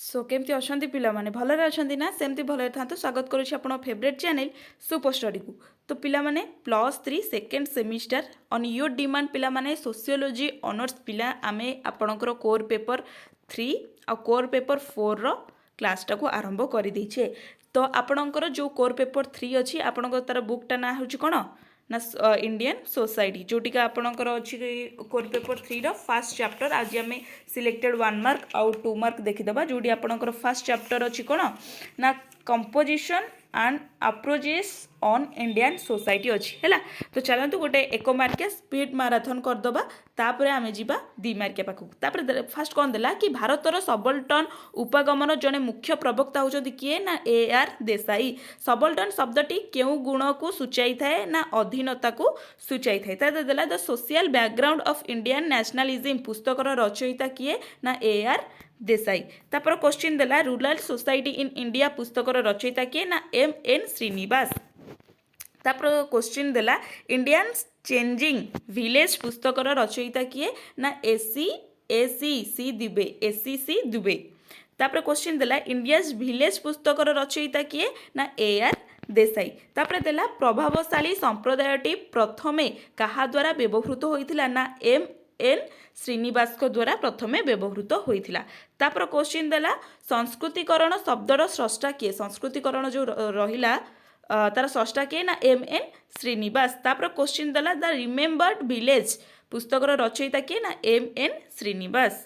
सो केमती अच्छा पाने भलरे अच्छा ना सेमती भलरे था स्वागत करुच्ची आप फेवरेट चैनल सुपर स्टडी को। तो पिला माने +3 second semester on your demand पिला माने सोशियोलॉजी ऑनर्स पिला आमे आपणकर कोर पेपर 3 आ कोर पेपर 4 रो क्लासटा को आरंभ कर देछे। तो आपणकर जो कोर पेपर 3 अच्छी आपणकर तार बुकटा ना होची कोन ना इंडियन सोसाइटी जोटी का आपणकर अच्छी core paper 3 row first chapter आज आम सिलेक्टेड 1 मार्क आउ 2 मार्क देखीदबा जोटी आपणकर फर्स्ट चैप्टर अच्छी कोन ना composition and approaches on Indian society अच्छी है। तो चलतु गोटे 1 मार्किया स्पीड माराथन करदबा तापर आम जीवा 2 मार्किया पाखक। तापर फास्ट कौन देला कि भारतर सबल्टन उपागमन जड़े मुख्य प्रवक्ता होचंदी किए ना AR देसाई। सबल्टन शब्दटी केउ गुण को सूचाई थाए ना अधीनता को सूचाई थाए। तापर देला the social background of Indian nationalism पुस्तकर रचयिता किए ना AR देसाई। तापर क्वेश्चन देला रूरल सोसाइटी इन इंडिया पुस्तकर रचयिता किए ना MN श्रीनिवास। तापर क्वेश्चन देला इंडियन चेंजिंग विलेज पुस्तकर रचयिता किए ना ACC दुबे। तापर क्वेश्चन देला इंडियाज विलेज पुस्तकर रचयिता किए ना AR देसाई। तापर देला प्रभावशाली संप्रदायटी प्रथमे कहा द्वारा व्यवहृत होइथिला ना MN श्रीनिवास को द्वारा प्रथमे व्यवहृत होइथिला। तापर क्वेश्चन देला संस्कृतिकरण शब्दर स्रष्टा किए संस्कृतिकरण जो रहिला तार स्रष्टा किए ना MN श्रीनिवास। तापर क्वेश्चन देला द रिमेम्बर्ड विलेज पुस्तकर रचयिता किए ना MN श्रीनिवास।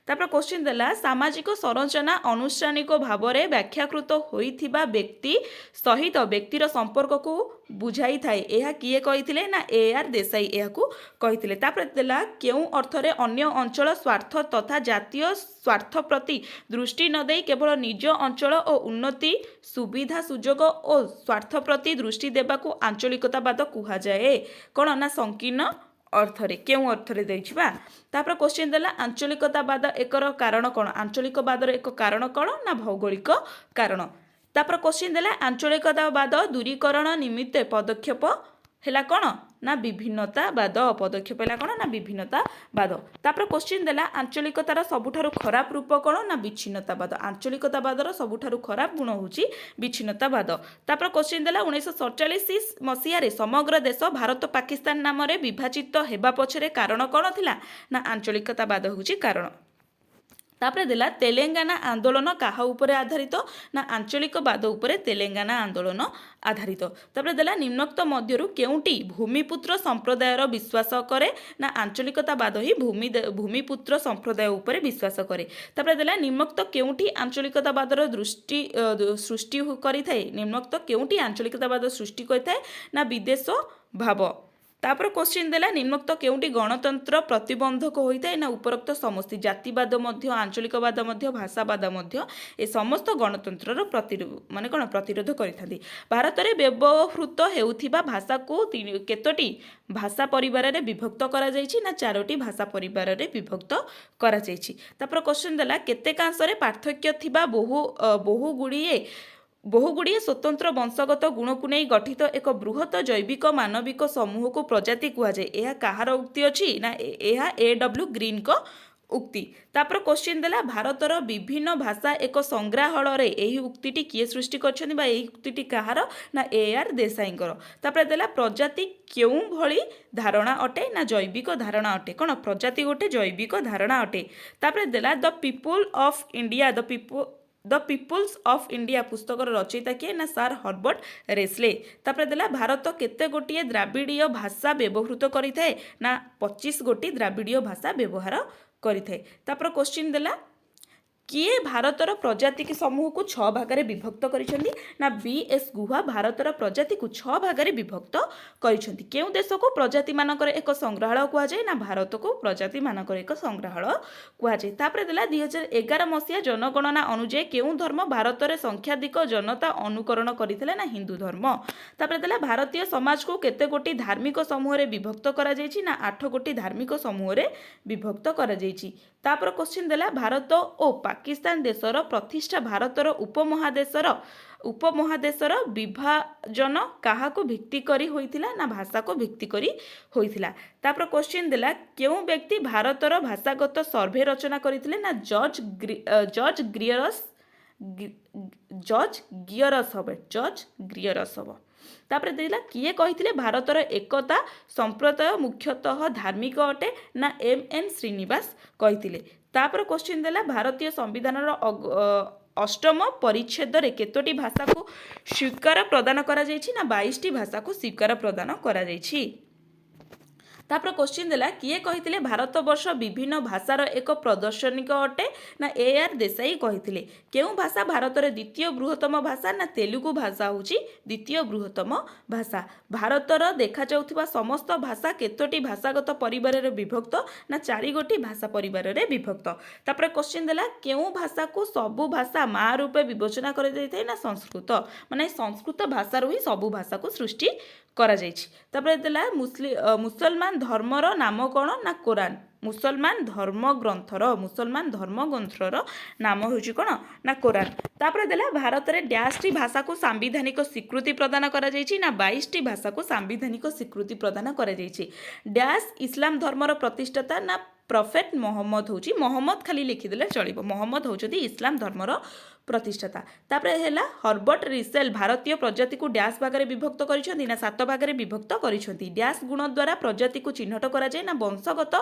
तापर क्वेश्चन देला सामाजिक संरचना अनुष्ठानिक भाव में व्याख्याकृत होइथिबा व्यक्ति सहित व्यक्तिर संपर्क को बुझाई थाए यह किए कहिथिले ना AR देसाई यह को कहिथिले। तापर देला केउ अर्थरे अन्य अंचल स्वार्थ तथा जातीय स्वार्थ प्रति दृष्टि न देई केवल निज अंचल और उन्नति सुविधा सुजोग और स्वार्थ प्रति दृष्टि देबा को आंचलिकतावाद कुहा जाए कोन ना संकीर्ण अर्थरे केउ अर्थरे देइछबा। तापर क्वेश्चन देला आंचलिकतावाद एकर कारण कोन आंचलिकवादर एक कारण कोन ना भौगोलिक कारण। तापर क्वेश्चन देला आंचलिकतावाद दूरीकरण निमित्त पदक्षेप हैला कोन ना विभिन्नतावाद पदक्षेप हैला कोन ना विभिन्नतावाद। तापर क्वेश्चन देला आंचलिकतार सबुठारु खराब रूप कोन ना विच्छिन्नतावाद आंचलिकतावादर सबुठारु खराब गुण होची विच्छिन्नतावाद। तापर क्वेश्चन देला 1947 मसीह समग्र देश भारत पाकिस्तान नाम रे विभाजित हेबा पछरे कारण कोन थिला ना आंचलिकतावाद होची कारण। तापर देला तेलंगाना आंदोलन कहा उपरे आधारित ना आंचलिकवाद उपरे तेलंगाना आंदोलन आधारित। तापर देला निम्नोक्त मध्यरु केउटी भूमिपुत्र संप्रदायर विश्वास करे ना आंचलिकतावाद ही भूमिपुत्र संप्रदाय उपरे विश्वास करे। तापर देला निम्नोक्त केउटी आंचलिकतावादर सृष्टि करिथाए निम्नोक्त केउटी आंचलिकतावाद सृष्टि करिथाए ना विदेश भाव। तापर क्वेश्चन देला निम्नोक्त केउटी गणतंत्र प्रतिबंधक होता है ना उपरोक्त समस्त जातिवाद मध्य आंचलिकवाद मध्य भाषावाद मध्य ए समस्त गणतंत्र माने कोन प्रतिरोध करिथांती। भारत में व्यवहृत हेउथिबा भाषा को केतोटी भाषा परिवार रे विभक्त करा जायछि ना 4टी भाषा परिवार रे विभक्त करा जायछि। तापर क्वेश्चन देला केतेकांश रे पार्थक्य थिबा बहुगुड़िए स्वतंत्र वंशगत गुण को नहीं गठित एक बृहत जैविक मानविक समूह को प्रजाति कुहाଯାଏ। यह कहार उक्ति अच्छी ना यह AW ग्रीन को उक्ति। तापर क्वेश्चन देला भारतर विभिन्न भाषा एक संग्रहालय रे एही उक्तिटी किए सृष्टि करछन्ती बा एही उक्तिटी कहार ना AR देसाईंकर। तापर देला प्रजाति केउ भली धारणा अटे ना जैविक धारणा अटे कोन प्रजाति गोटे जैविक धारणा अटे। तापर देला the people of India the peoples of India पुस्तकर रचयिता किए ना सर हर्बर्ट रेस्ले। तापर देला भारत केते गोटिए द्राविड़ीय भाषा व्यवहृत करिथाए ना 25 गोटी द्राविड़ीय भाषा व्यवहार करिथाए। तापर क्वेश्चन देला किए भारतर प्रजाति के समूह को 6 भागरे विभक्त करिसेंती ना BS गुहा भारतर प्रजाति को 6 भागरे विभक्त करिसेंती। केउ देश को प्रजाति मानकर एक संग्रहालय कुहा जाए ना भारत को प्रजाति मानकर एक संग्रहालय कुहा जाए। तापर देला 2011 मसीहा जनगणना अनुसार केउ धर्म भारत रे संख्याधिक जनता अनुकरण करिथिले ना हिंदू धर्म। तापर देला भारतीय समाज को केते गोटी धार्मिक समूह रे विभक्त करा जायछि ना 8 गोटी धार्मिक समूह रे विभक्त करा जायछि। तापर क्वेश्चन देला भारत और ପାକିସ୍ତାନ ଦେଶର ପ୍ରତିଷ୍ଠା ଭାରତର ଉପମହାଦେଶର ବିଭାଜନ କାହାକୁ ଭିତ୍ତି କରି ହୋଇଥିଲା ନା ଭାଷାକୁ ଭିତ୍ତି କରି ହୋଇଥିଲା। ତାପରେ କ୍ୱେଶ୍ଚିନ୍ ଦେଲା କେଉଁ ବ୍ୟକ୍ତି ଭାରତର ଭାଷାଗତ ସର୍ଭେ ରଚନା କରିଥିଲେ ନା ଜର୍ଜ ଗ୍ରିୟରସ ହେବ। ତାପରେ ଦେଇଲା କିଏ କହିଥିଲେ ଭାରତର ଏକତା ସମ୍ପ୍ରଦାୟ ମୁଖ୍ୟତଃ ଧାର୍ମିକ ଅଟେ ନା MN ଶ୍ରୀନିବାସ କହିଥିଲେ। ତାପରେ କ୍ୱେଶ୍ଚିନ୍ ଦେଲା ଭାରତୀୟ ସମ୍ବିଧାନର ଅଷ୍ଟମ ପରିଚ୍ଛେଦରେ କେତୋଟି ଭାଷାକୁ ସ୍ୱୀକାର ପ୍ରଦାନ କରାଯାଇଛି ନା 22ଟି ଭାଷାକୁ ସ୍ୱୀକାର ପ୍ରଦାନ କରାଯାଇଛି। ତାପରେ କ୍ୱେଶ୍ଚିନ୍ ଦେଲା କିଏ କହିଥିଲେ ଭାରତବର୍ଷ ବିଭିନ୍ନ ଭାଷାର ଏକ ପ୍ରଦର୍ଶନିକ ଅଟେ ନା AR ଦେଶାଇ କହିଥିଲେ। କେଉଁ ଭାଷା ଭାରତର ଦ୍ୱିତୀୟ ବୃହତ୍ତମ ଭାଷା ନା ତେଲୁଗୁ ଭାଷା ହେଉଛି ଦ୍ୱିତୀୟ ବୃହତ୍ତମ ଭାଷା। ଭାରତର ଦେଖାଯାଉଥିବା ସମସ୍ତ ଭାଷା କେତୋଟି ଭାଷାଗତ ପରିବାରରେ ବିଭକ୍ତ ନା 4ଗୋଟି ଭାଷା ପରିବାରରେ ବିଭକ୍ତ। ତାପରେ କ୍ୱେଶ୍ଚିନ୍ ଦେଲା କେଉଁ ଭାଷାକୁ ସବୁ ଭାଷା ମା ରୂପେ ବିବେଚନା କରାଯାଇଥାଏ ନା ସଂସ୍କୃତ, ମାନେ ସଂସ୍କୃତ ଭାଷାରୁ ହିଁ ସବୁ ଭାଷାକୁ ସୃଷ୍ଟି କରାଯାଇଛି। ତାପରେ ଦେଲା ମୁସଲମାନ ଧର୍ମର ନାମ କ'ଣ ନା କୋରାନ। ମୁସଲମାନ ଧର୍ମଗ୍ରନ୍ଥର ନାମ ହେଉଛି କ'ଣ ନା କୋରାନ। ତାପରେ ଦେଲା ଭାରତରେ ଡ୍ୟାଶଟି ଭାଷାକୁ ସାମ୍ବିଧାନିକ ସ୍ୱୀକୃତି ପ୍ରଦାନ କରାଯାଇଛି ନା 22ଟି ଭାଷାକୁ ସାମ୍ବିଧାନିକ ସ୍ୱୀକୃତି ପ୍ରଦାନ କରାଯାଇଛି। ଡ୍ୟାଶ ଇସଲାମ ଧର୍ମର ପ୍ରତିଷ୍ଠାତା ନା ପ୍ରଫେଟ ମହମ୍ମଦ ହେଉଛି, ମହମ୍ମଦ ଖାଲି ଲେଖିଦେଲେ ଚଳିବ, ମହମ୍ମଦ ହେଉଛନ୍ତି ଇସଲାମ ଧର୍ମର ପ୍ରତିଷ୍ଠାତା। ତାପରେ ହେଲା ହର୍ବର୍ଟ ରିସେଲ ଭାରତୀୟ ପ୍ରଜାତିକୁ ଡ୍ୟାଶ ଭାଗରେ ବିଭକ୍ତ କରିଛନ୍ତି ନା 7 ଭାଗରେ ବିଭକ୍ତ କରିଛନ୍ତି। ଡ୍ୟାଶ ଗୁଣ ଦ୍ୱାରା ପ୍ରଜାତିକୁ ଚିହ୍ନଟ କରାଯାଏ ନା ବଂଶଗତ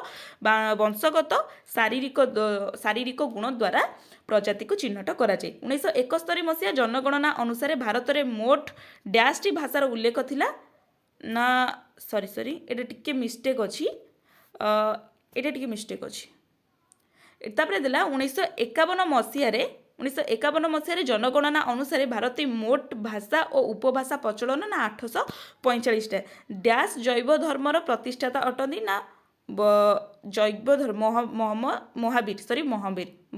ଶାରୀରିକ ଗୁଣ ଦ୍ୱାରା ପ୍ରଜାତିକୁ ଚିହ୍ନଟ କରାଯାଏ। 1971 ମସିହା ଜନଗଣନା ଅନୁସାରେ ଭାରତରେ ମୋଟ ଡ୍ୟାଶଟି ଭାଷାର ଉଲ୍ଲେଖ ଥିଲା ନା ଏଇଟା ଟିକେ ମିଷ୍ଟେକ୍ ଅଛି। ତାପରେ ଦେଲା 1951 ମସିହାରେ ଜନଗଣନା ଅନୁସାରେ ଭାରତରେ ମୋଟ ଭାଷା ଓ ଉପଭାଷା ପ୍ରଚଳନ ନା 845ଟା। ଡ୍ୟାଶ ଜୈବ ଧର୍ମର ପ୍ରତିଷ୍ଠାତା ଅଟନ୍ତି ନା ଜୈବ ଧର୍ମ ମହାବୀର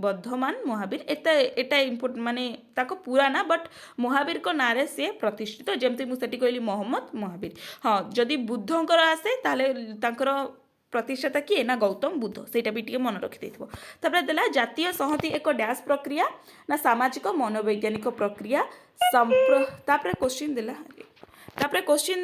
ବର୍ଦ୍ଧମାନ ମହାବୀର। ଏଟା ଇମ୍ପୋର୍ଟାଣ୍ଟ, ମାନେ ତାଙ୍କ ପୁରା ନା ବଟ୍ ମହାବୀରଙ୍କ ନାଁରେ ସିଏ ପ୍ରତିଷ୍ଠିତ, ଯେମିତି ମୁଁ ସେଠି କହିଲି ମହମ୍ମଦ ମହାବୀର। ହଁ, ଯଦି ବୁଦ୍ଧଙ୍କର ଆସେ ତାହେଲେ ତାଙ୍କର ପ୍ରତିଷ୍ଠାତା କିଏ ନା ଗୌତମ ବୁଦ୍ଧ, ସେଇଟା ବି ଟିକେ ମନେ ରଖିଦେଇଥିବ। ତାପରେ ଦେଲା ଜାତୀୟ ସଂହତି ଏକ ଡ୍ୟାଶ ପ୍ରକ୍ରିୟା ନା ସାମାଜିକ ମନୋବୈଜ୍ଞାନିକ ପ୍ରକ୍ରିୟା। ତାପରେ କ୍ୱେଶ୍ଚିନ୍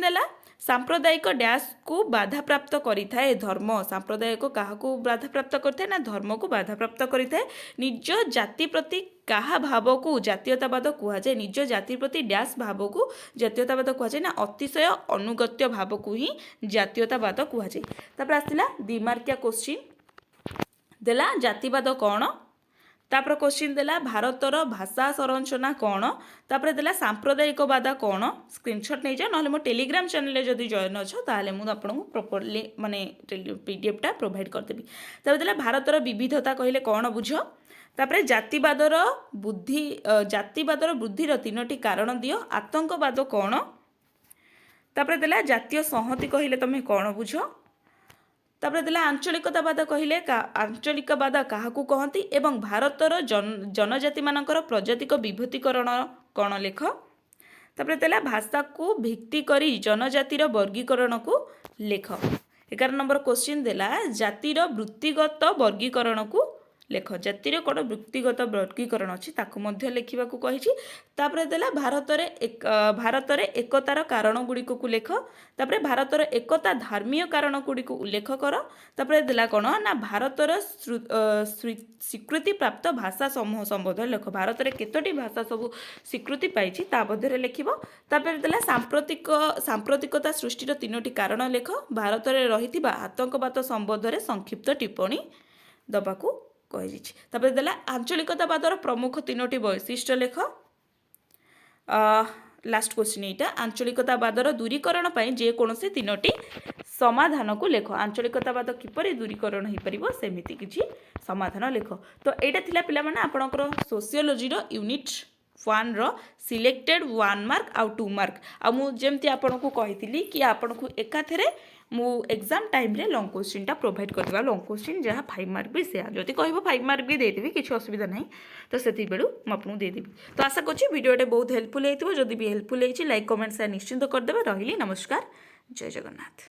ଦେଲା ସାମ୍ପ୍ରଦାୟିକ ଡ୍ୟାଶକୁ ବାଧାପ୍ରାପ୍ତ କରିଥାଏ ଧର୍ମ। ସାମ୍ପ୍ରଦାୟିକ କାହାକୁ ବାଧାପ୍ରାପ୍ତ କରିଥାଏ ନା ଧର୍ମକୁ ବାଧାପ୍ରାପ୍ତ କରିଥାଏ। ନିଜ ଜାତି ପ୍ରତି କାହା ଭାବକୁ ଜାତୀୟତାବାଦ କୁହାଯାଏ। ନିଜ ଜାତି ପ୍ରତି ଡ୍ୟାଶ ଭାବକୁ ଜାତୀୟତାବାଦ କୁହାଯାଏ ନା ଅତିଶୟ ଅନୁଗତ୍ୟ ଭାବକୁ ହିଁ ଜାତୀୟତାବାଦ କୁହାଯାଏ। ତାପରେ ଆସିଲା ଦ୍ୱିମାର୍କିଆ କ୍ୱେଶ୍ଚିନ୍ ଦେଲା ଜାତିବାଦ କ'ଣ। ତାପରେ କ୍ୱେଶ୍ଚିନ୍ ଦେଲା ଭାରତର ଭାଷା ସଂରଚନା କ'ଣ। ତାପରେ ଦେଲା ସାମ୍ପ୍ରଦାୟିକବାଦ କ'ଣ। ସ୍କ୍ରିନଶଟ୍ ନେଇଯାଅ, ନହେଲେ ମୋ ଟେଲିଗ୍ରାମ ଚ୍ୟାନେଲରେ ଯଦି ଜଏନ୍ ଅଛ ତାହେଲେ ମୁଁ ଆପଣଙ୍କୁ ପ୍ରପରଲି ମାନେ PDFଟା ପ୍ରୋଭାଇଡ଼ କରିଦେବି। ତାପରେ ଦେଲା ଭାରତର ବିବିଧତା କହିଲେ କ'ଣ ବୁଝ। ତାପରେ ଜାତିବାଦର ବୃଦ୍ଧିର 3ଟି କାରଣ ଦିଅ। ଆତଙ୍କବାଦ କ'ଣ। ତାପରେ ଦେଲା ଜାତୀୟ ସଂହତି କହିଲେ ତମେ କ'ଣ ବୁଝ। ତାପରେ ଦେଲା ଆଞ୍ଚଳିକତାବାଦ କହିଲେ ଆଞ୍ଚଳିକବାଦ କାହାକୁ କହନ୍ତି ଏବଂ ଭାରତର ଜନଜାତିମାନଙ୍କର ପ୍ରଜାତିକ ବିଭୂତିକରଣ କ'ଣ ଲେଖ। ତାପରେ ଦେଲା ଭାଷାକୁ ଭିତ୍ତି କରି ଜନଜାତିର ବର୍ଗୀକରଣକୁ ଲେଖ। 11 ନମ୍ବର କ୍ୱେଶ୍ଚିନ୍ ଦେଲା ଜାତିର ବୃତ୍ତିଗତ ବର୍ଗୀକରଣକୁ ଲେଖ। ଜାତିର କ'ଣ ବୃତ୍ତିଗତ ବର୍ଗୀକରଣ ଅଛି ତାକୁ ମଧ୍ୟ ଲେଖିବାକୁ କହିଛି। ତାପରେ ଦେଲା ଭାରତରେ ଏକତାର କାରଣ ଗୁଡ଼ିକୁ ଲେଖ। ତାପରେ ଭାରତର ଏକତା ଧର୍ମୀୟ କାରଣ ଗୁଡ଼ିକୁ ଉଲ୍ଲେଖ କର। ତାପରେ ଦେଲା କ'ଣ ନା ଭାରତର ସ୍ୱୀକୃତିପ୍ରାପ୍ତ ଭାଷା ସମୂହ ସମ୍ବନ୍ଧରେ ଲେଖ। ଭାରତରେ କେତୋଟି ଭାଷା ସବୁ ସ୍ୱୀକୃତି ପାଇଛି ତା ମଧ୍ୟରେ ଲେଖିବ। ତାପରେ ଦେଲା ସାମ୍ପ୍ରତିକତା ସୃଷ୍ଟିର 3ଟି କାରଣ ଲେଖ। ଭାରତରେ ରହିଥିବା ଆତଙ୍କବାଦ ସମ୍ବନ୍ଧରେ ସଂକ୍ଷିପ୍ତ ଟିପ୍ପଣୀ ଦେବାକୁ କୁହାଯାଇଛି। ତାପରେ ଦେଲା ଆଞ୍ଚଳିକତାବାଦର ପ୍ରମୁଖ 3ଟି ବୈଶିଷ୍ଟ୍ୟ ଲେଖ। ଲାଷ୍ଟ କ୍ୱେଶ୍ଚିନ୍ ଏଇଟା ଆଞ୍ଚଳିକତାବାଦର ଦୂରୀକରଣ ପାଇଁ ଯେକୌଣସି 3ଟି ସମାଧାନକୁ ଲେଖ। ଆଞ୍ଚଳିକତାବାଦ କିପରି ଦୂରୀକରଣ ହୋଇପାରିବ ସେମିତି କିଛି ସମାଧାନ ଲେଖ। ତ ଏଇଟା ଥିଲା ପିଲାମାନେ ଆପଣଙ୍କର ସୋସିଓଲୋଜିର ୟୁନିଟ୍ 1ର ସିଲେକ୍ଟେଡ୍ 1 ମାର୍କ ଆଉ 2 ମାର୍କ। ଆଉ ମୁଁ ଯେମିତି ଆପଣଙ୍କୁ କହିଥିଲି କି ଆପଣଙ୍କୁ ଏକାଥରେ ମୁଁ ଏକ୍ଜାମ୍ ଟାଇମ୍ରେ ଲଙ୍ଗ୍ କ୍ୱେଶ୍ଚିନ୍ଟା ପ୍ରୋଭାଇଡ଼ କରିଦେବା। ଲଙ୍ଗ୍ କ୍ୱେଶ୍ଚିନ୍ ଯାହା 5 ମାର୍କ ବି ସେୟା, ଯଦି କହିବ 5 ମାର୍କ ବି ଦେଇଦେବି, କିଛି ଅସୁବିଧା ନାହିଁ। ତ ସେତିକିବେଳୁ ମୁଁ ଆପଣଙ୍କୁ ଦେଇଦେବି। ତ ଆଶା କରୁଛି ଭିଡ଼ିଓଟେ ବହୁତ ହେଲ୍ପଫୁଲ୍ ହେଇଥିବ। ଯଦି ବି ହେଲ୍ପଫୁଲ୍ ହେଇଛି ଲାଇକ୍ କମେଣ୍ଟ ସେୟାର ନିଶ୍ଚିନ୍ତ କରିଦେବେ। ରହିଲି, ନମସ୍କାର, ଜୟ ଜଗନ୍ନାଥ।